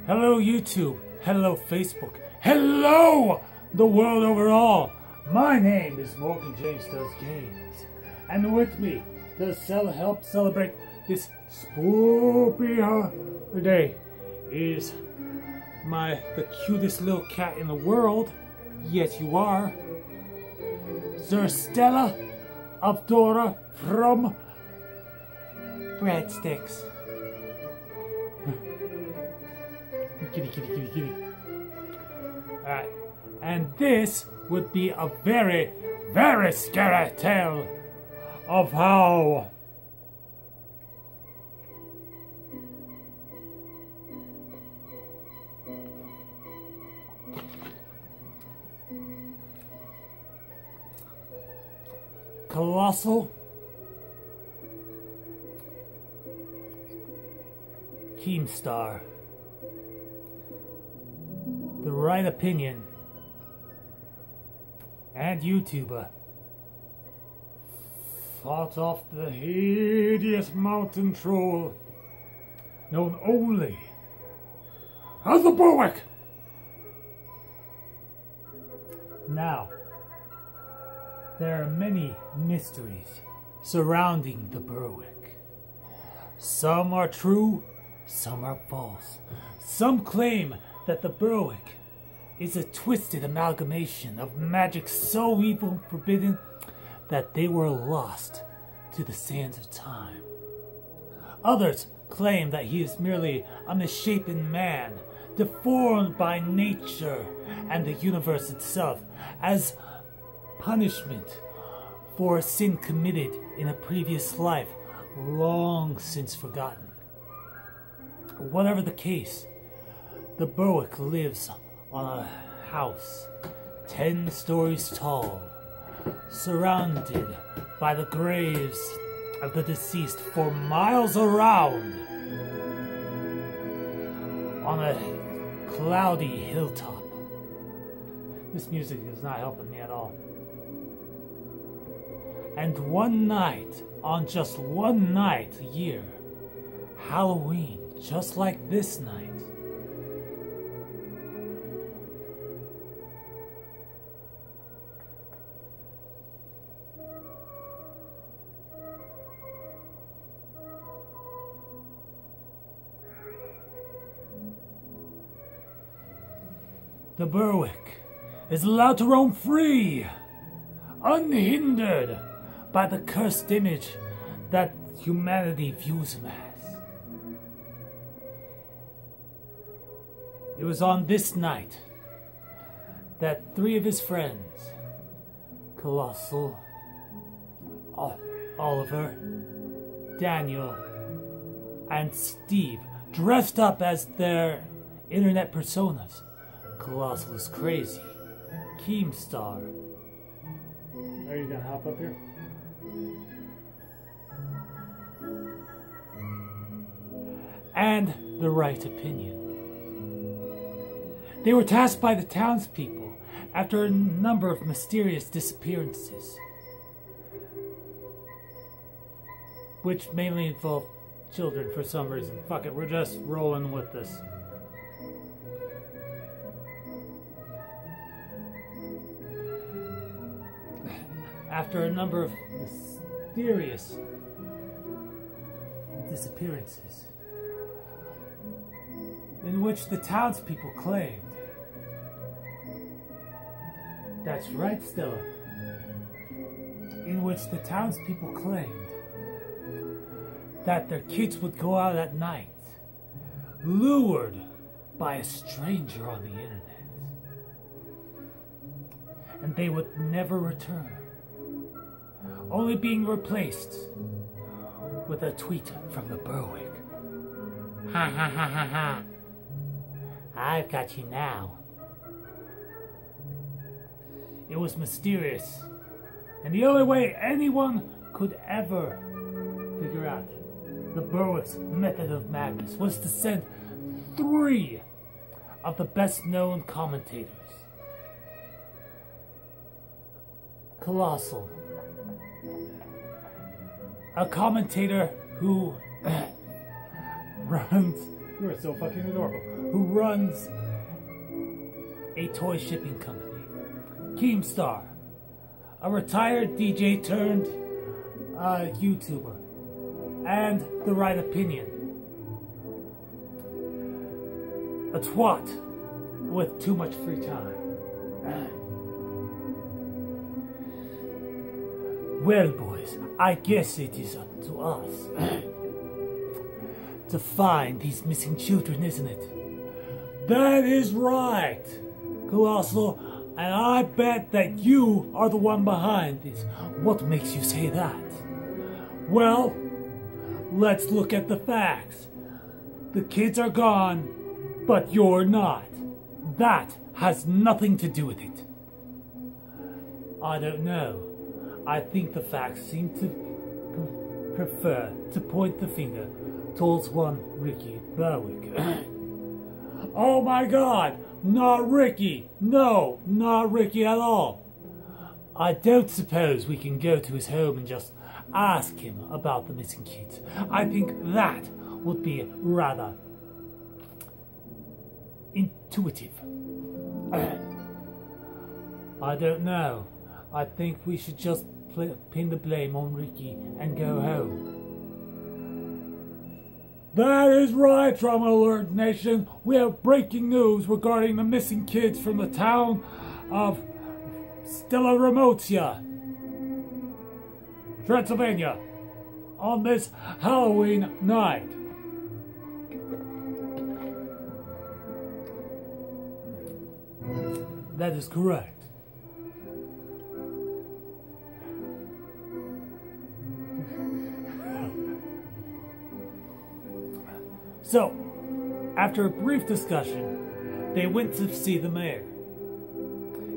Hello YouTube, hello Facebook, hello the world overall. My name is Morgan James Does Games, and with me to help celebrate this spooky day is the cutest little cat in the world. Yes, you are, Sir Stella Avdora from Breadsticks. Kitty. Alright, and this would be a very, very scary tale of how Colossal Keemstar, the right opinion, and YouTuber fought off the hideous mountain troll known only as the Berwick. Now, there are many mysteries surrounding the Berwick. Some are true, some are false. Some claim that the Berwick is a twisted amalgamation of magic so evil and forbidden that they were lost to the sands of time. Others claim that he is merely a misshapen man, deformed by nature and the universe itself as punishment for a sin committed in a previous life long since forgotten. Whatever the case, the Berwick lives on a house 10 stories tall, surrounded by the graves of the deceased for miles around, on a cloudy hilltop. This music is not helping me at all. And one night, on just one night a year, Halloween, just like this night, the Berwick is allowed to roam free, unhindered by the cursed image that humanity views him as. It was on this night that 3 of his friends, Colossal, Oliver, Daniel, and Steve, dressed up as their internet personas. Colossal is crazy, Keemstar. Are you gonna hop up here? And the right opinion. They were tasked by the townspeople after a number of mysterious disappearances, which mainly involved children for some reason. Fuck it, we're just rolling with this. After a number of mysterious disappearances, in which the townspeople claimed, that's right, Stella, in which the townspeople claimed that their kids would go out at night, lured by a stranger on the internet, and they would never return, only being replaced with a tweet from the Berwick. Ha ha ha ha ha. I've got you now. It was mysterious, and the only way anyone could ever figure out the Berwick's method of madness was to send 3 of the best known commentators. Colossal, a commentator who runs You are so fucking adorable. Who runs a toy shipping company. Keemstar, a retired DJ turned YouTuber, and the right opinion. A twat with too much free time. Well, boys, I guess it is up to us to find these missing children, isn't it? That is right, Colossal, and I bet that you are the one behind this. What makes you say that? Well, let's look at the facts. The kids are gone, but you're not. That has nothing to do with it. I don't know. I think the facts seem to prefer to point the finger towards one Ricky Berwick. Oh my God! Not Ricky! No, not Ricky at all. I don't suppose we can go to his home and just ask him about the missing kids. I think that would be rather intuitive. I don't know. I think we should just pin the blame on Ricky and go home. That is right, Trauma Alert Nation. We have breaking news regarding the missing kids from the town of Stella Remotia, Transylvania, on this Halloween night. That is correct. So, after a brief discussion, they went to see the mayor.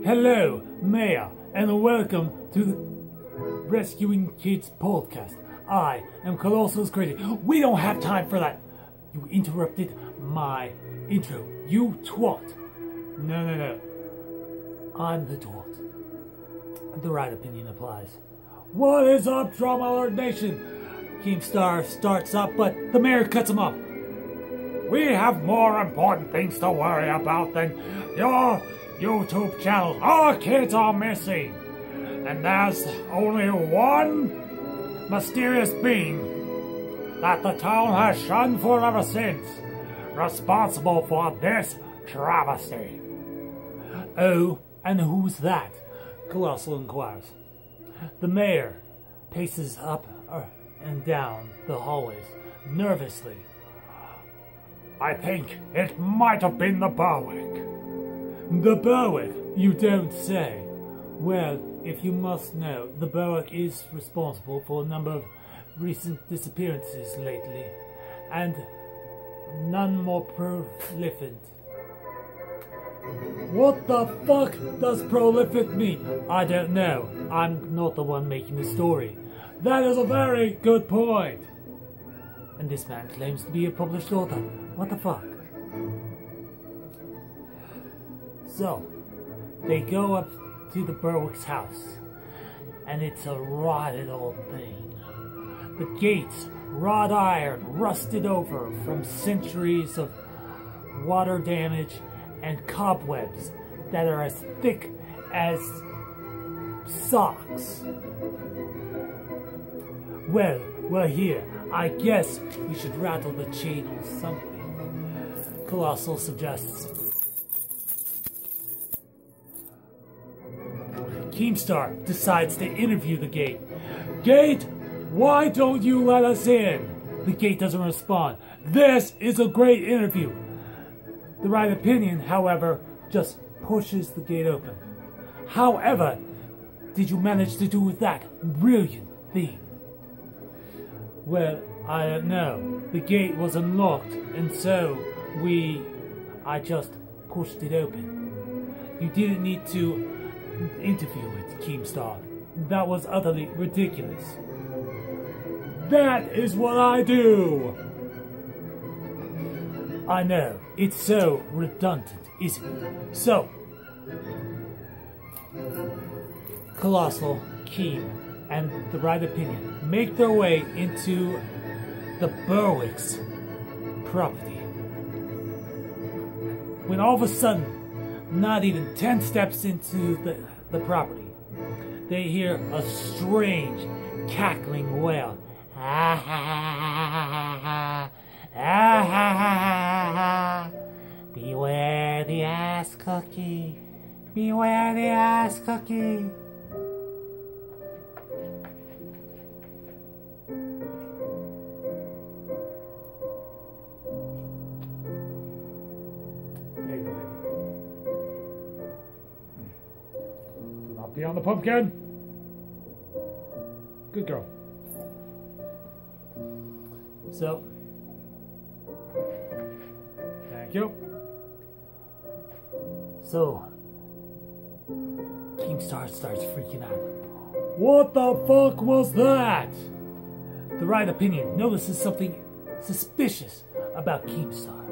Hello, Mayor, and welcome to the Rescuing Kids podcast. I am Colossal's Crazy. We don't have time for that. You interrupted my intro. You twat. No. I'm the twat. The right opinion applies. What is up, Trauma Alert Nation? Keemstar starts up, but the mayor cuts him off. We have more important things to worry about than your YouTube channel. Our kids are missing. And there's only one mysterious being that the town has shunned for ever since, responsible for this travesty. Oh, and who's that? Colossal inquires. The mayor paces up and down the hallways nervously. I think it might have been the Berwick. The Berwick? You don't say. Well, if you must know, the Berwick is responsible for a number of recent disappearances lately, and none more prolific. What the fuck does prolific mean? I don't know. I'm not the one making the story. That is a very good point. And this man claims to be a published author. What the fuck? So, they go up to the Berwick's house, and it's a rotted old thing. The gates, wrought iron, rusted over from centuries of water damage and cobwebs that are as thick as socks. Well, we're here. I guess we should rattle the chain or something. Colossal suggests. Keemstar decides to interview the gate. Gate, why don't you let us in? The gate doesn't respond. This is a great interview. The right opinion, however, just pushes the gate open. However, did you manage to do that brilliant thing? Well, I don't know. The gate was unlocked, and so I just pushed it open. You didn't need to interview it, Keemstar. That was utterly ridiculous. That is what I do! I know, it's so redundant, isn't it? So, Colossal, Keem, and the right opinion make their way into the Berwick's property. when all of a sudden, not even 10 steps into the property, they hear a strange, cackling wail. Ah ha ha ha ah ha ha ha. Beware the ass cookie. Beware the ass cookie. There you go, baby. Do not be on the pumpkin. Good girl. So, thank you. So, Keemstar starts freaking out. What the fuck was that? The right opinion notices something suspicious about Keemstar.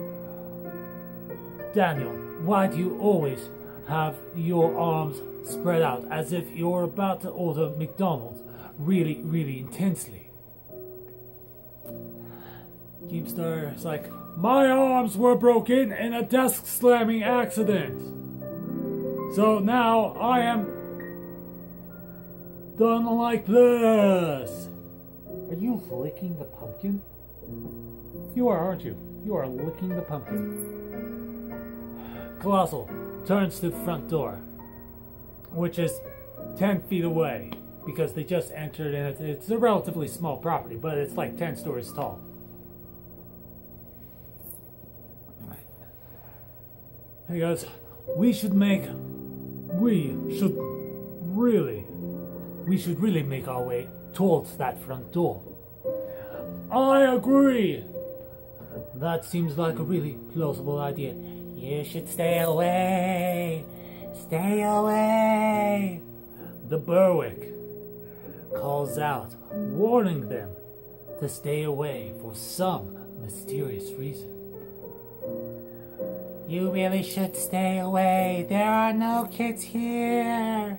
Daniel, why do you always have your arms spread out as if you're about to order McDonald's really, really intensely? Keemstar is like, my arms were broken in a desk slamming accident. So now I am done like this. Are you licking the pumpkin? You are, aren't you? You are licking the pumpkin. Colossal turns to the front door, which is 10 feet away, because they just entered and it's a relatively small property, but it's like 10 stories tall. He goes, we should really make our way towards that front door. I agree. That seems like a really plausible idea. You should stay away. Stay away. The Berwick calls out, warning them to stay away for some mysterious reason. You really should stay away. There are no kids here.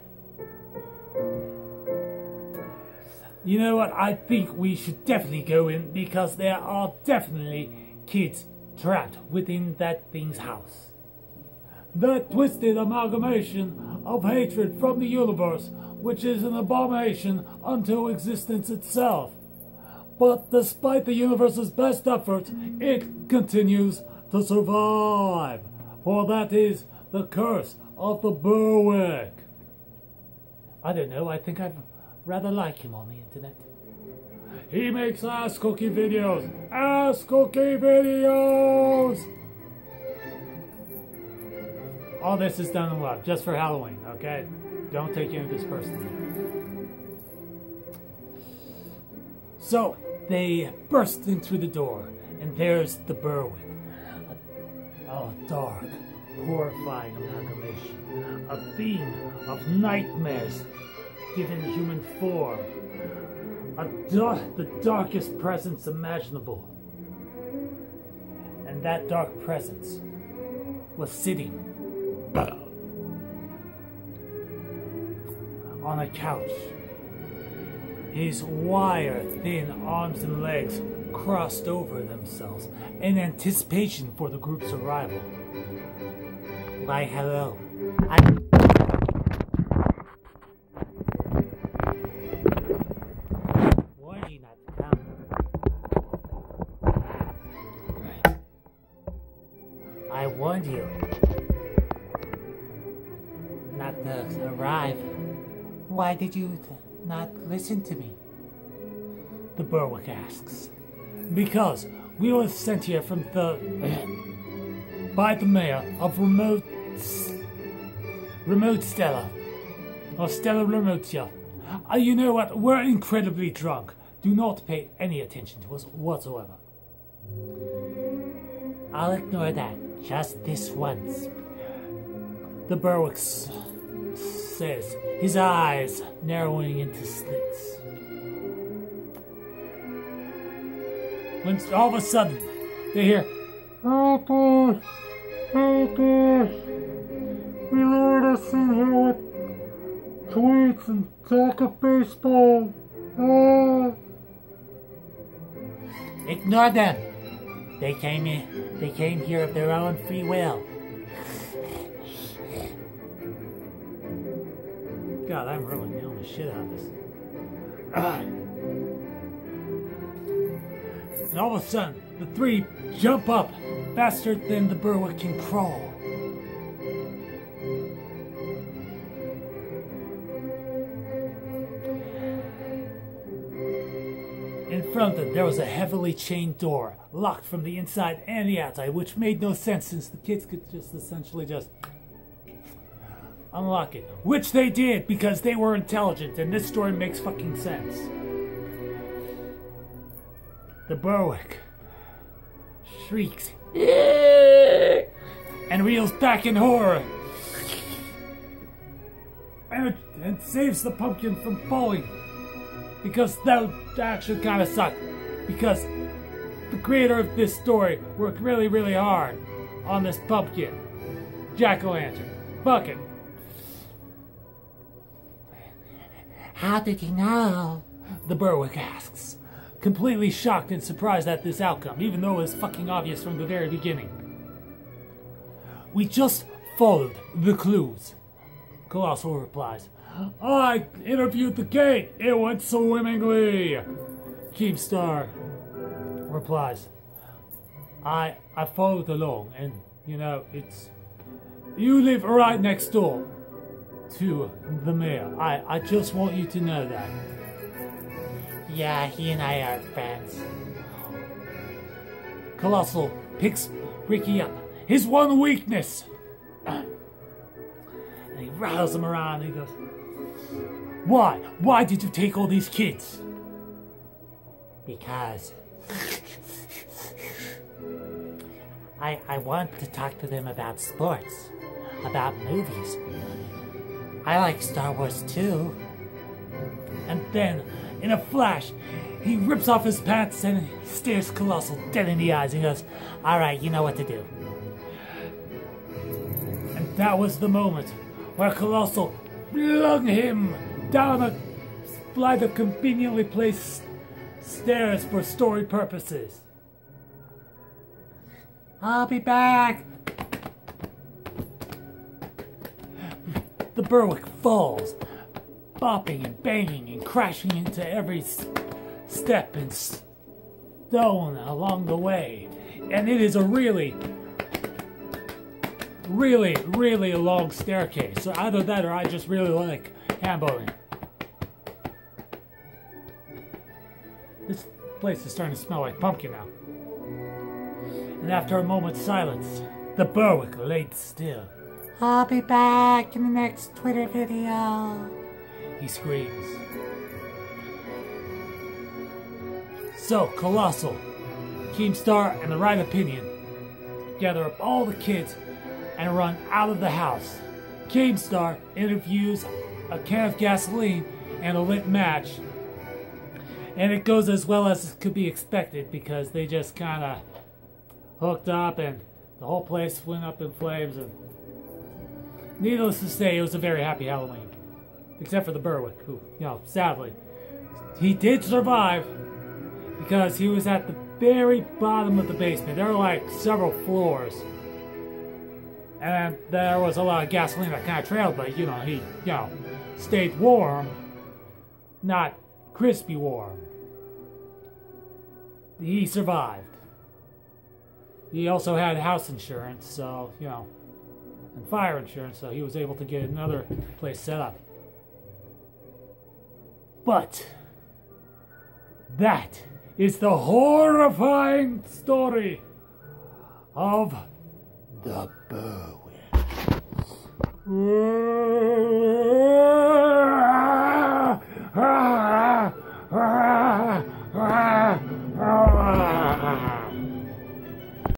You know what? I think we should definitely go in because there are definitely kids trapped within that thing's house. That twisted amalgamation of hatred from the universe, which is an abomination unto existence itself. But despite the universe's best efforts, it continues to survive, for that is the curse of the Berwick. I don't know, I think I'd rather like him on the internet. He makes ass cookie videos! Ass cookie videos! All this is done in love, just for Halloween, okay? Don't take any of this personally. So, they burst in through the door, and there's the Berwick. A dark, horrifying amalgamation. A being of nightmares given human form. The darkest presence imaginable. And that dark presence was sitting on a couch. His wire-thin arms and legs crossed over themselves in anticipation for the group's arrival. Why, hello. Warned you not to come. I warned you not to arrive. Why did you not listen to me? The Berwick asks. Because we were sent here from by the mayor of remote Stella, or Stella Remotia. You know what? We're incredibly drunk. Do not pay any attention to us whatsoever. I'll ignore that. Just this once. The Berwick says, his eyes narrowing into slits. When all of a sudden, they hear, help us! Help us! He lured us in here with tweets and talk of baseball. Ignore them. They came here of their own free will. God, I'm really nailing the shit out of this. And all of a sudden, the three jump up faster than the Berwick can crawl. In front of them, there was a heavily chained door, locked from the inside and the outside, which made no sense since the kids could just essentially just unlock it. Which they did, because they were intelligent, and this story makes fucking sense. The Berwick shrieks and reels back in horror and saves the pumpkin from falling. Because that actually kind of sucked. Because the creator of this story worked really, really hard on this pumpkin. Jack-o'-lantern. Fuck it. How did you know? The Berwick asks, completely shocked and surprised at this outcome, even though it was fucking obvious from the very beginning. We just followed the clues. Colossal replies. I interviewed the gate. It went swimmingly. Keemstar replies. I followed along, and you know, you live right next door to the mayor. I just want you to know that. Yeah, he and I are friends. Colossal picks Ricky up. His one weakness. And he rattles him around and he goes, Why? Why did you take all these kids? Because I want to talk to them about sports, about movies. I like Star Wars too. And then, in a flash, he rips off his pants and stares Colossal dead in the eyes and goes, Alright, you know what to do. And that was the moment where Colossal flung him down a flight of conveniently placed stairs for story purposes. I'll be back! The Berwick falls, bopping and banging and crashing into every step and stone along the way. And it is a really a long staircase. So either that or I just really like handboating. This place is starting to smell like pumpkin now. And after a moment's silence, the Berwick laid still. I'll be back in the next Twitter video, he screams. So, Colossal, Keemstar, and the Right Opinion gather up all the kids and run out of the house. Keemstar interviews a can of gasoline and a lit match. And it goes as well as could be expected because they just kind of hooked up and the whole place went up in flames. And needless to say, it was a very happy Halloween. Except for the Berwick, who, you know, sadly, he did survive because he was at the very bottom of the basement. There were like several floors. And there was a lot of gasoline that kind of trailed, but, you know, he, stayed warm, not crispy warm. He survived. He also had house insurance, so, and fire insurance, so he was able to get another place set up. But that is the horrifying story of the Berwick.